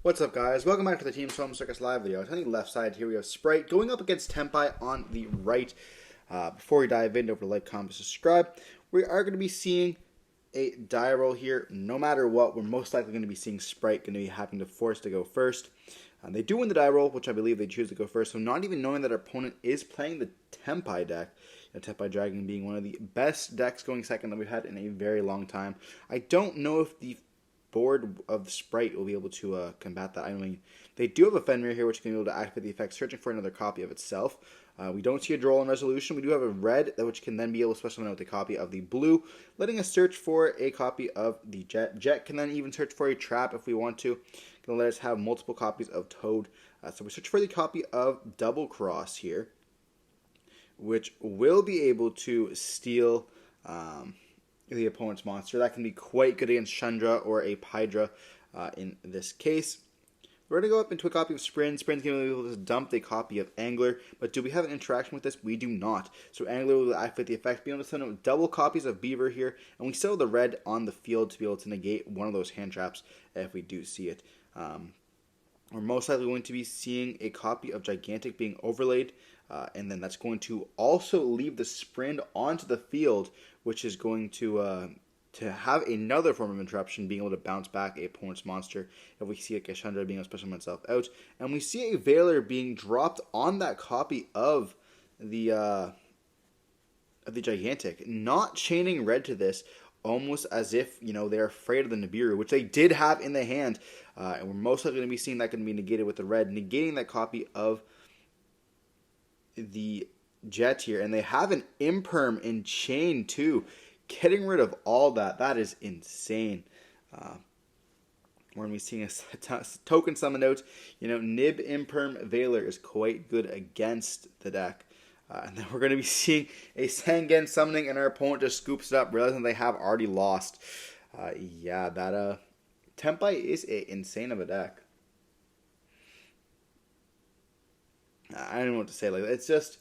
What's up, guys? Welcome back to the Team Solemn Circus live video. On the left side here we have Spright going up against Tenpai on the right. Before we dive in, don't forget to like, comment, subscribe. We are going to be seeing a die roll here. No matter what, we're most likely going to be seeing Spright going to be having to force to go first. They do win the die roll, which I believe they choose to go first. So not even knowing that our opponent is playing the Tenpai deck. Tenpai Dragon being one of the best decks going second that we've had in a very long time. I don't know if the board of the Spright will be able to combat that. I mean, they do have a Fenrir here, which can be able to activate the effect, searching for another copy of itself. We don't see a draw in resolution. We do have a red, which can then be able to special summon with a copy of the blue, letting us search for a copy of the Jet. Jet can then even search for a trap if we want to. Can let us have multiple copies of Toad. So we search for the copy of Double Cross here, which will be able to steal the opponent's monster. That can be quite good against Chandra or a Pydra in this case. We're going to go up into a copy of Sprin. Sprin's going to be able to dump a copy of Angler, but do we have an interaction with this? We do not. So Angler will activate the effect, be able to send out double copies of Beaver here, and we still have the red on the field to be able to negate one of those hand traps if we do see it. We're most likely going to be seeing a copy of Gigantic being overlaid, and then that's going to also leave the Sprint onto the field, which is going to have another form of interruption, being able to bounce back a opponent's monster if we see a Chandra being able to special summon itself out. And we see a Veiler being dropped on that copy of the Gigantic, not chaining red to this, almost as if, they're afraid of the Nibiru, which they did have in the hand. And we're most likely going to be seeing that going to be negated with the red, negating that copy of the Jet here. And they have an Imperm in chain too. Getting rid of all that. That is insane. We're going to be seeing a token summon out. Nib Imperm Veiler is quite good against the deck. And then we're going to be seeing a Sangen summoning, and our opponent just scoops it up, realizing they have already lost. That Tenpai is insane of a deck. I don't know what to say. It's just,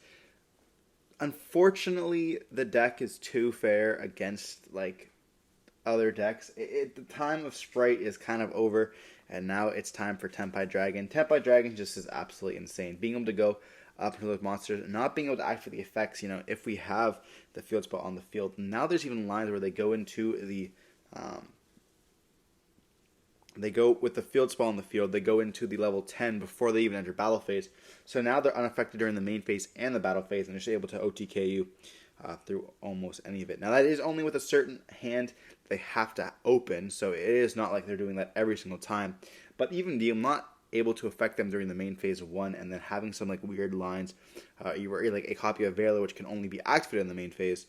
unfortunately, the deck is too fair against other decks. The time of Spright is kind of over, and now it's time for Tenpai Dragon. Tenpai Dragon just is absolutely insane. Being able to go up into those monsters, not being able to activate the effects, if we have the field spell on the field. Now there's even lines where they go into the they go with the field spell on the field, they go into the level 10 before they even enter battle phase. So now they're unaffected during the main phase and the battle phase, and they're just able to OTK you through almost any of it. Now that is only with a certain hand they have to open, so it is not like they're doing that every single time. But even being not able to affect them during the main phase of 1, and then having some weird lines, you were a copy of Veiler, which can only be activated in the main phase,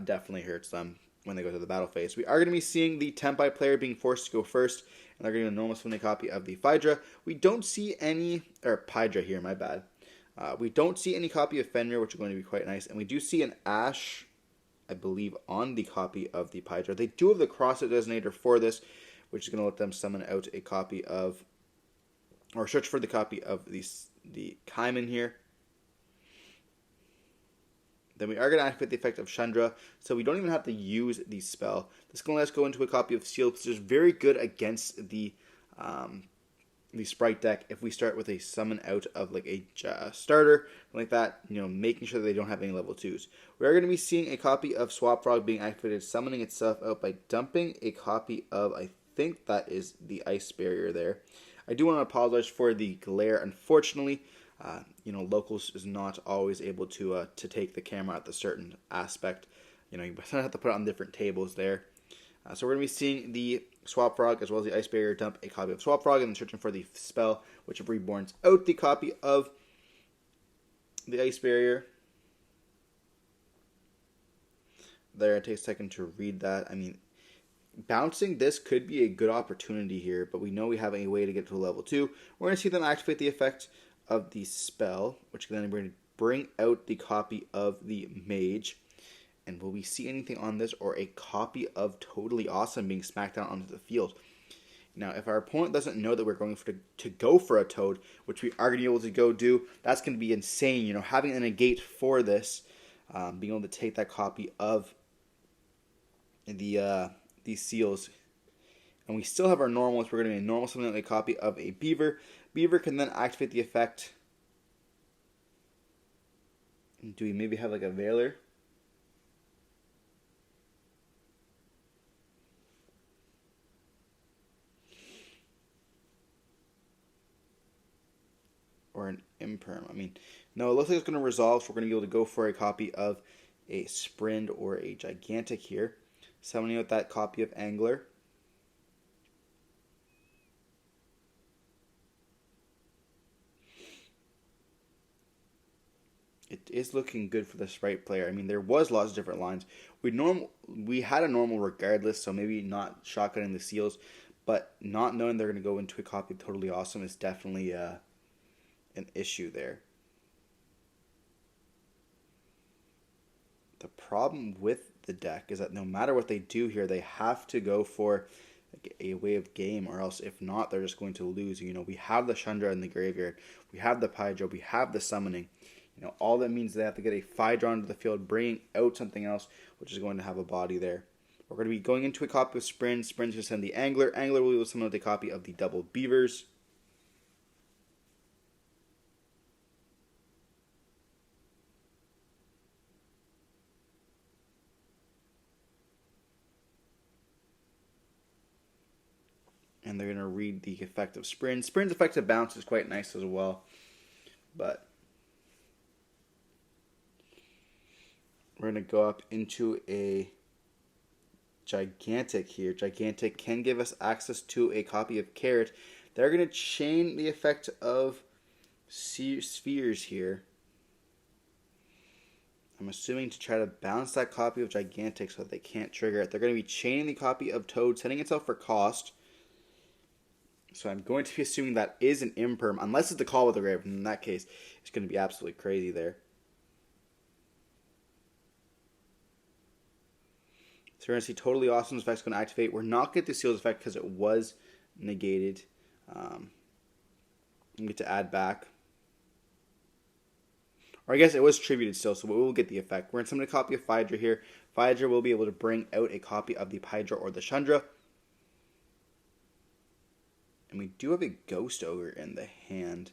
definitely hurts them when they go to the battle phase. We are going to be seeing the Tenpai player being forced to go first, and they're going to normal summon a copy of the Pydra. We don't see any, or Pydra here, my bad. We don't see any copy of Fenrir, which is going to be quite nice, and we do see an Ash, I believe, on the copy of the Pydra. They do have the Cross-Out Designator for this, which is going to let them summon out a copy of, or search for the copy of the Kaiman here. Then we are going to activate the effect of Chandra, so we don't even have to use the spell. This is going to let us go into a copy of Seal, which is very good against the Spright deck if we start with a summon out of a starter, like that, making sure that they don't have any level 2s. We are going to be seeing a copy of Swap Frog being activated, summoning itself out by dumping a copy of, I think that is the Ice Barrier there. I do want to apologize for the glare. Unfortunately, Locals is not always able to take the camera at a certain aspect. You have to put it on different tables there. So we're going to be seeing the Swap Frog as well as the Ice Barrier dump a copy of Swap Frog, and then searching for the spell, which reborns out the copy of the Ice Barrier. There, it takes a second to read that. I mean, bouncing this could be a good opportunity here, but we know we have a way to get to a level 2. We're going to see them activate the effect of the spell, which can then bring out the copy of the Mage. And will we see anything on this, or a copy of Totally Awesome being smacked down onto the field? Now, if our opponent doesn't know that we're going to go for a Toad, which we are going to be able to go do, that's going to be insane. Having a negate for this, being able to take that copy of the seals And we still have our normal, so we're going to be a normal something like a copy of a Beaver. Beaver can then activate the effect. Do we maybe have like a Veiler? Or an Imperm? I mean, no, it looks like it's going to resolve, so we're going to be able to go for a copy of a Sprint or a Gigantic here. Summoning out that copy of Angler. It is looking good for the Spright player. I mean, there was lots of different lines. We had a normal regardless, so maybe not shotgunning the seals, but not knowing they're going to go into a copy of Totally Awesome is definitely an issue there. The problem with the deck is that no matter what they do here, they have to go for a way of game, or else if not, they're just going to lose. You know, we have the Chandra in the graveyard, we have the Pydro, we have the summoning. You know, all that means they have to get a Pydra onto the field, bringing out something else, which is going to have a body there. We're going to be going into a copy of Sprint. Sprint's going to send the Angler. Angler will be able to summon out a copy of the double Beavers. And they're going to read the effect of Sprint. Sprint's effective bounce is quite nice as well. But we're going to go up into a Gigantic here. Gigantic can give us access to a copy of Carrot. They're going to chain the effect of Spheres here. I'm assuming to try to bounce that copy of Gigantic so that they can't trigger it. They're going to be chaining the copy of Toad, setting itself for cost. So I'm going to be assuming that is an Imperm, unless it's the Call with the Grave. In that case, it's going to be absolutely crazy there. So we're going to see Totally Awesome's effect's going to activate. We're not going to get the Seal's effect because it was negated. We get to add back. Or I guess it was tributed still, so we will get the effect. We're going to summon a copy of Phaedra here. Phaedra will be able to bring out a copy of the Pydra or the Chandra. And we do have a Ghost Ogre in the hand.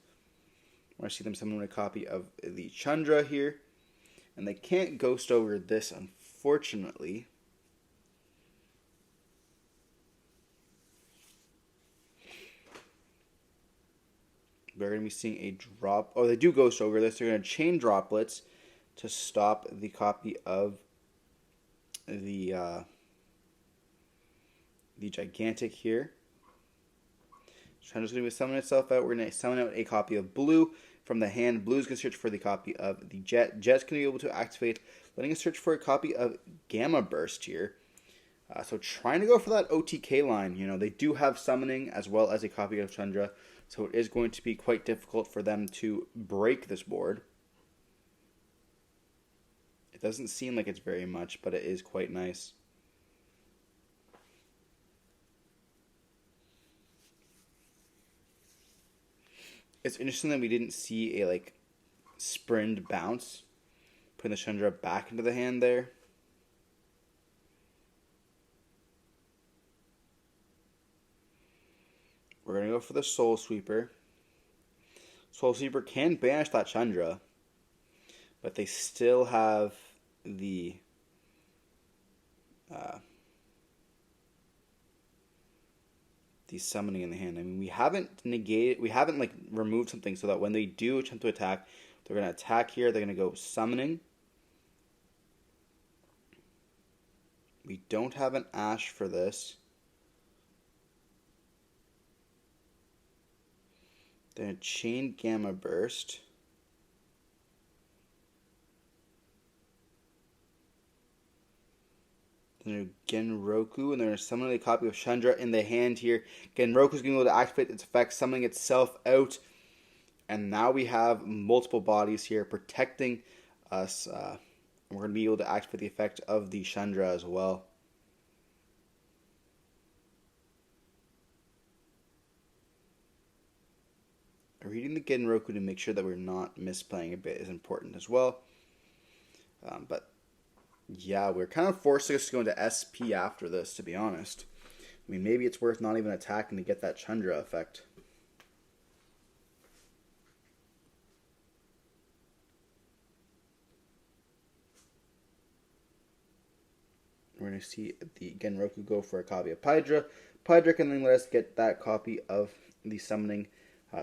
We're going to see them summon a copy of the Chandra here. And they can't Ghost Ogre this, unfortunately. They're going to be seeing a drop. Oh, they do Ghost Ogre this. They're going to chain droplets to stop the copy of the Gigantic here. Chandra's going to be summoning itself out. We're going to summon out a copy of Blue from the hand. Blue's going to search for the copy of the Jet. Jet's going to be able to activate, letting us search for a copy of Gamma Burst here. So trying to go for that OTK line. You know, they do have summoning as well as a copy of Chandra. So it is going to be quite difficult for them to break this board. It doesn't seem like it's very much, but it is quite nice. It's interesting that we didn't see a Sprint bounce, putting the Chandra back into the hand there. We're going to go for the Soul Sweeper. Soul Sweeper can banish that Chandra, but they still have the summoning in the hand. I mean, we haven't removed something so that when they do attempt to attack, they're going to attack here. They're going to go summoning. We don't have an Ash for this. They're going to chain Gamma Burst. Then they're Genroku, and they're going to summon a copy of Chandra in the hand here. Genroku's going to be able to activate its effect, summoning itself out. And now we have multiple bodies here protecting us. And we're going to be able to activate the effect of the Chandra as well. Reading the Genroku to make sure that we're not misplaying a bit is important as well. But yeah, we're kind of forcing us to go into SP after this, to be honest. I mean, maybe it's worth not even attacking to get that Chandra effect. We're going to see the Genroku go for a copy of Pydra. Pydra can then let us get that copy of the summoning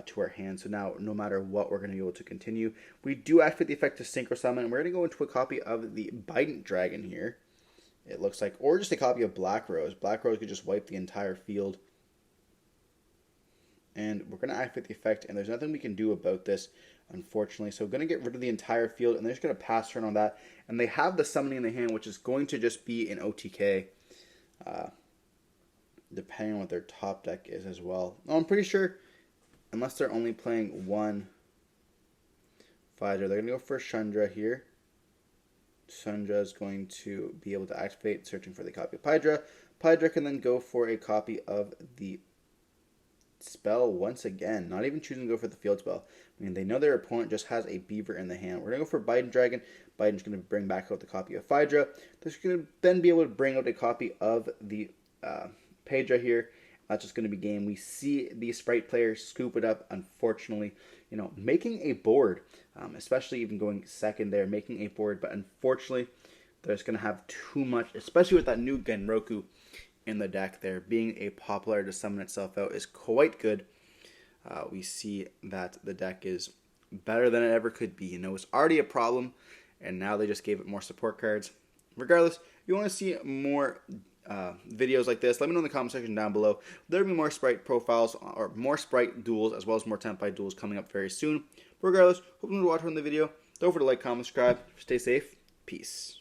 to our hand. So now, no matter what, we're going to be able to continue. We do activate the effect to Synchro Summon, and we're going to go into a copy of the Bident Dragon here. It looks like, or just a copy of Black Rose. Black Rose could just wipe the entire field. And we're going to activate the effect, and there's nothing we can do about this, unfortunately. So we're going to get rid of the entire field, and they're just going to pass turn on that. And they have the summoning in the hand, which is going to just be an OTK, depending on what their top deck is as well. Oh, I'm pretty sure, unless they're only playing one Phaedra, they're going to go for Chandra here. Chandra is going to be able to activate, searching for the copy of Pydra. Pydra can then go for a copy of the spell once again, not even choosing to go for the field spell. I mean, they know their opponent just has a beaver in the hand. We're going to go for Bident Dragon. Biden's going to bring back out the copy of Phaedra. They're going to then be able to bring out a copy of the Pedra here. That's just going to be game. We see the Spright players scoop it up, unfortunately, making a board, especially even going second there, making a board, but unfortunately, they're just going to have too much, especially with that new Genroku in the deck there. Being a popular to summon itself out is quite good. We see that the deck is better than it ever could be. It's already a problem, and now they just gave it more support cards. Regardless, if you want to see more videos like this, let me know in the comment section down below. There'll be more Spright profiles or more Spright duels as well as more Tenpai duels coming up very soon. Regardless, hope you watch the video. Don't forget to like, comment, subscribe. Stay safe. Peace.